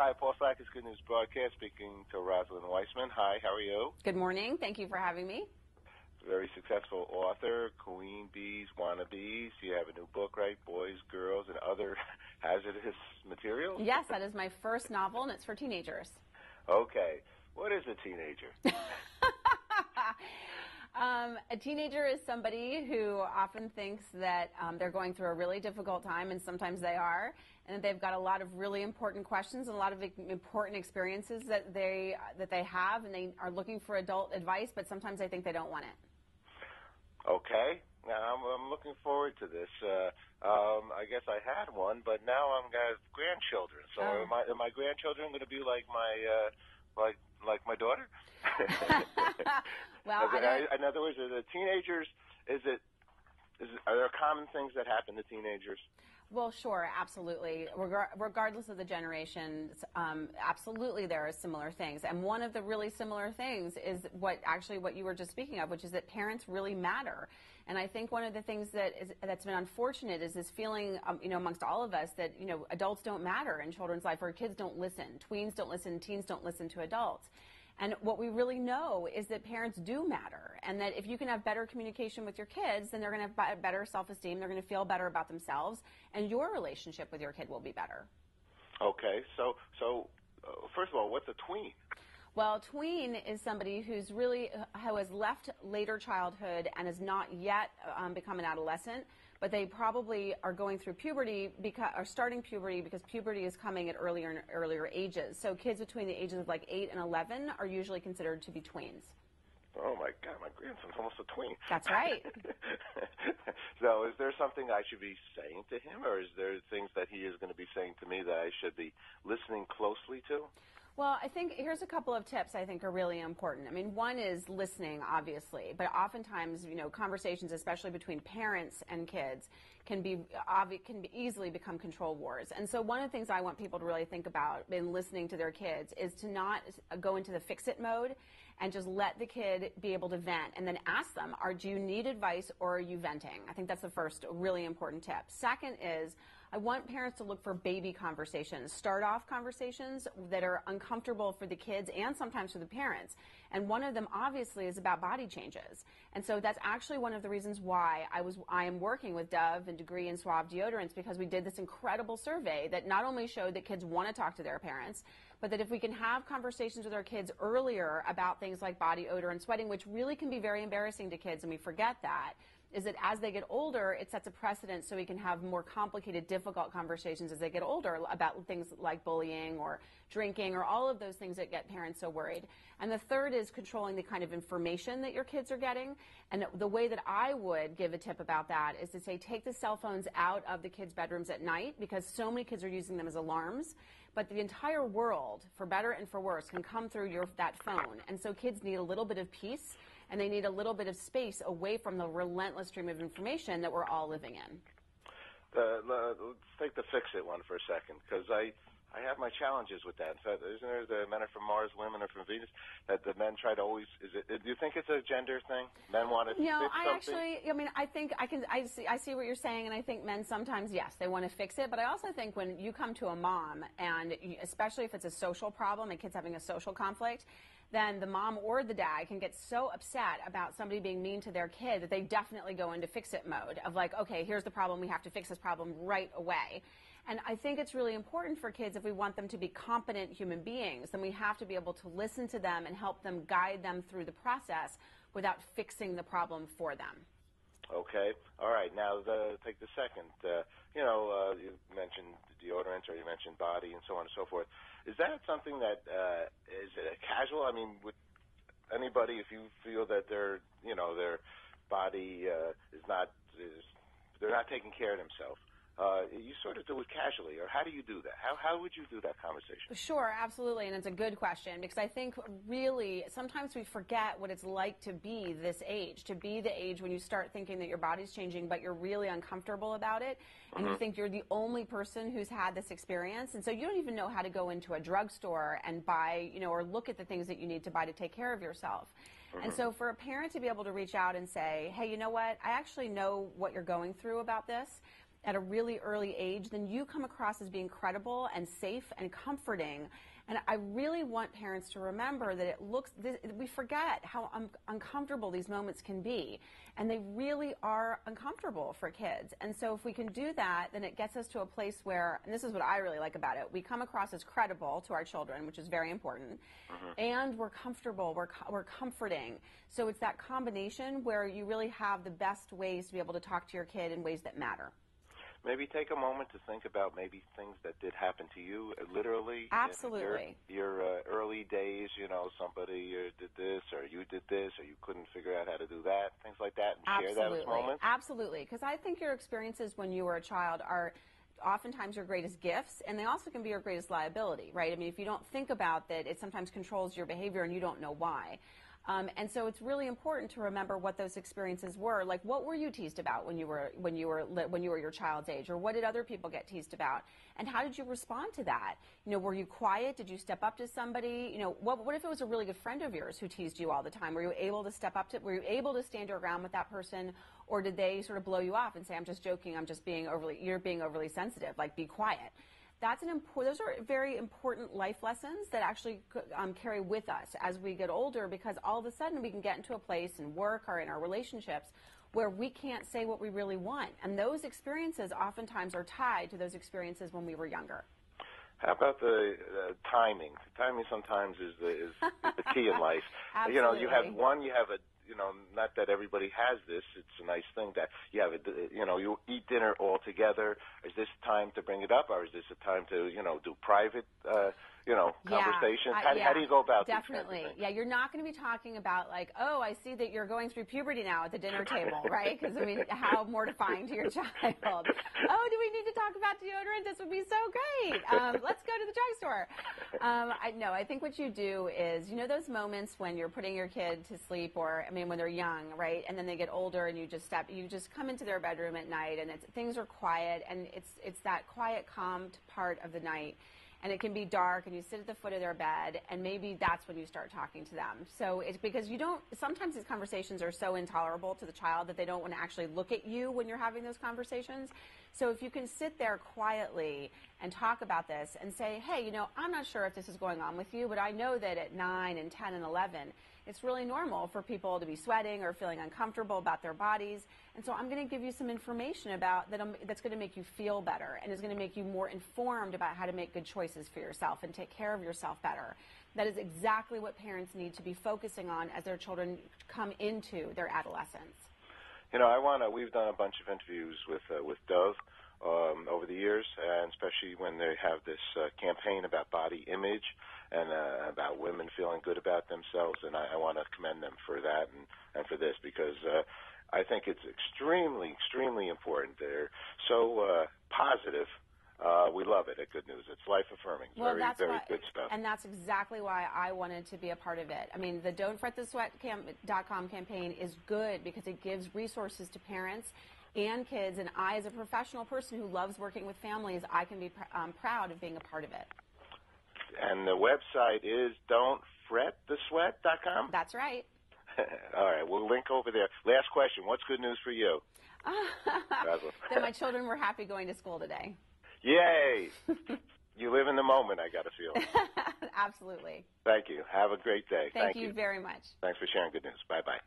Hi, Paul Sackers, Good News Broadcast, speaking to Rosalind Wiseman. Hi, how are you? Good morning. Thank you for having me. Very successful author, Queen Bees, Wannabes. You have a new book, right? Boys, Girls, and Other Hazardous Materials? Yes, that is my first novel, and it's for teenagers. Okay. What is a teenager? A teenager is somebody who often thinks that they're going through a really difficult time, and sometimes they are, and they've got a lot of really important questions and a lot of important experiences that they have, and they are looking for adult advice, but sometimes they think they don't want it. Okay. Now, I'm looking forward to this. I guess I had one, but now I'm got grandchildren. So are my grandchildren going to be like my like my daughter? Well, in other words, are the teenagers? Are there common things that happen to teenagers? Well, sure, absolutely. Regardless of the generations, absolutely there are similar things. And one of the really similar things is what you were just speaking of, which is that parents really matter. And I think one of the things that's been unfortunate is this feeling, amongst all of us that, adults don't matter in children's life, or kids don't listen, tweens don't listen, teens don't listen to adults. And what we really know is that parents do matter, and that if you can have better communication with your kids, then they're going to have better self-esteem, they're going to feel better about themselves, and your relationship with your kid will be better. Okay, so first of all, what's a tween? Well, tween is somebody who has left later childhood and has not yet become an adolescent, but they probably are going through puberty or starting puberty because puberty is coming at earlier and earlier ages. So kids between the ages of like 8 and 11 are usually considered to be tweens. Oh my God, my grandson's almost a tween. That's right. So is there something I should be saying to him, or is there things that he is going to be saying to me that I should be listening closely to? Well, I think here's a couple of tips I think are really important. I mean, one is listening, obviously, but oftentimes, conversations, especially between parents and kids, can easily become control wars. And so one of the things I want people to really think about in listening to their kids is to not go into the fix-it mode and just let the kid be able to vent, and then ask them, do you need advice or are you venting? I think that's the first really important tip. Second is, I want parents to look for baby conversations, start-off conversations that are uncomfortable for the kids and sometimes for the parents. And one of them, obviously, is about body changes. And so that's actually one of the reasons why I am working with Dove and Degree and Suave deodorants, because we did this incredible survey that not only showed that kids want to talk to their parents, but that if we can have conversations with our kids earlier about things like body odor and sweating, which really can be very embarrassing to kids, and we forget that, is that as they get older, it sets a precedent so we can have more complicated, difficult conversations as they get older about things like bullying or drinking or all of those things that get parents so worried. And the third is controlling the kind of information that your kids are getting. And the way that I would give a tip about that is to say, take the cell phones out of the kids' bedrooms at night, because so many kids are using them as alarms. But the entire world, for better and for worse, can come through that phone. And so kids need a little bit of peace, and they need a little bit of space away from the relentless stream of information that we're all living in. Let's take the fix-it one for a second, because I have my challenges with that. In fact, isn't there the men are from Mars, women are from Venus, that the men try to always, do you think it's a gender thing? Men want to fix something? I see what you're saying, and I think men sometimes, yes, they want to fix it, but I also think when you come to a mom, and especially if it's a social problem, and kids having a social conflict, then the mom or the dad can get so upset about somebody being mean to their kid that they definitely go into fix-it mode of like, okay, here's the problem, we have to fix this problem right away. And I think it's really important for kids, if we want them to be competent human beings, then we have to be able to listen to them and help them, guide them through the process without fixing the problem for them. Okay. All right. Now, take the second. You mentioned deodorants, or you mentioned body, and so on and so forth. Is that something that is it casual? I mean, would anybody, if you feel that their body they're not taking care of themselves, you sort of do it casually, or how do you do that? How would you do that conversation? Sure, absolutely, and it's a good question, because I think really sometimes we forget what it's like to be this age, to be the age when you start thinking that your body's changing, but you're really uncomfortable about it, and you think you're the only person who's had this experience, and so you don't even know how to go into a drugstore and buy, or look at the things that you need to buy to take care of yourself. And so for a parent to be able to reach out and say, hey, you know what, I actually know what you're going through about this, at a really early age, then you come across as being credible and safe and comforting. And I really want parents to remember that we forget how uncomfortable these moments can be. And they really are uncomfortable for kids. And so if we can do that, then it gets us to a place where, and this is what I really like about it, we come across as credible to our children, which is very important, and we're comfortable, we're comforting. So it's that combination where you really have the best ways to be able to talk to your kid in ways that matter. Maybe take a moment to think about maybe things that did happen to you, literally. Absolutely. In your early days, somebody did this, or you did this, or you couldn't figure out how to do that, things like that, and share those moments. Absolutely. Because I think your experiences when you were a child are oftentimes your greatest gifts, and they also can be your greatest liability, right? I mean, if you don't think about that, it sometimes controls your behavior and you don't know why. And so it's really important to remember what those experiences were. Like, what were you teased about when you were your child's age, or what did other people get teased about, and how did you respond to that? Were you quiet? Did you step up to somebody? What if it was a really good friend of yours who teased you all the time? Were you able to step up to? Were you able to stand your ground with that person, or did they sort of blow you off and say, "I'm just joking. You're being overly sensitive. Like, be quiet." Those are very important life lessons that actually carry with us as we get older, because all of a sudden we can get into a place in work or in our relationships where we can't say what we really want. And those experiences oftentimes are tied to those experiences when we were younger. How about the timing? Timing sometimes is the key in life. Absolutely. You have a not that everybody has this. It's a nice thing that you have you eat dinner all together. Is this time to bring it up, or is this a time to, do private, conversations? How do you go about this? Definitely. Yeah, you're not going to be talking about like, oh, I see that you're going through puberty now at the dinner table, right? Because, I mean, how mortifying to your child. Oh, do we need to talk about deodorant? This would be so great. Let's go to the drugstore. I think what you do is, those moments when you're putting your kid to sleep, or, when they're young, right? And then they get older and you just come into their bedroom at night and things are quiet, and it's that quiet, calm part of the night. And it can be dark, and you sit at the foot of their bed, and maybe that's when you start talking to them. So it's because sometimes these conversations are so intolerable to the child that they don't want to actually look at you when you're having those conversations. So if you can sit there quietly and talk about this and say, hey, I'm not sure if this is going on with you, but I know that at 9 and 10 and 11, it's really normal for people to be sweating or feeling uncomfortable about their bodies. And so I'm going to give you some information about that's going to make you feel better, and is going to make you more informed about how to make good choices for yourself and take care of yourself better. That is exactly what parents need to be focusing on as their children come into their adolescence. We've done a bunch of interviews with Dove over the years, and especially when they have this campaign about body image and about women feeling good about themselves, and I want to commend them for that and for this, because I think it's extremely, extremely important. They're so positive. We love it at Good News. It's life-affirming. It's very good stuff. And that's exactly why I wanted to be a part of it. The Don'tFretTheSweat.com campaign is good because it gives resources to parents and kids, and I, as a professional person who loves working with families, I can be proud of being a part of it. And the website is Don'tFretTheSweat.com? That's right. All right, we'll link over there. Last question, what's good news for you? That my children were happy going to school today. Yay! You live in the moment, I got to feel. Absolutely. Thank you. Have a great day. Thank you very much. Thanks for sharing Good News. Bye-bye.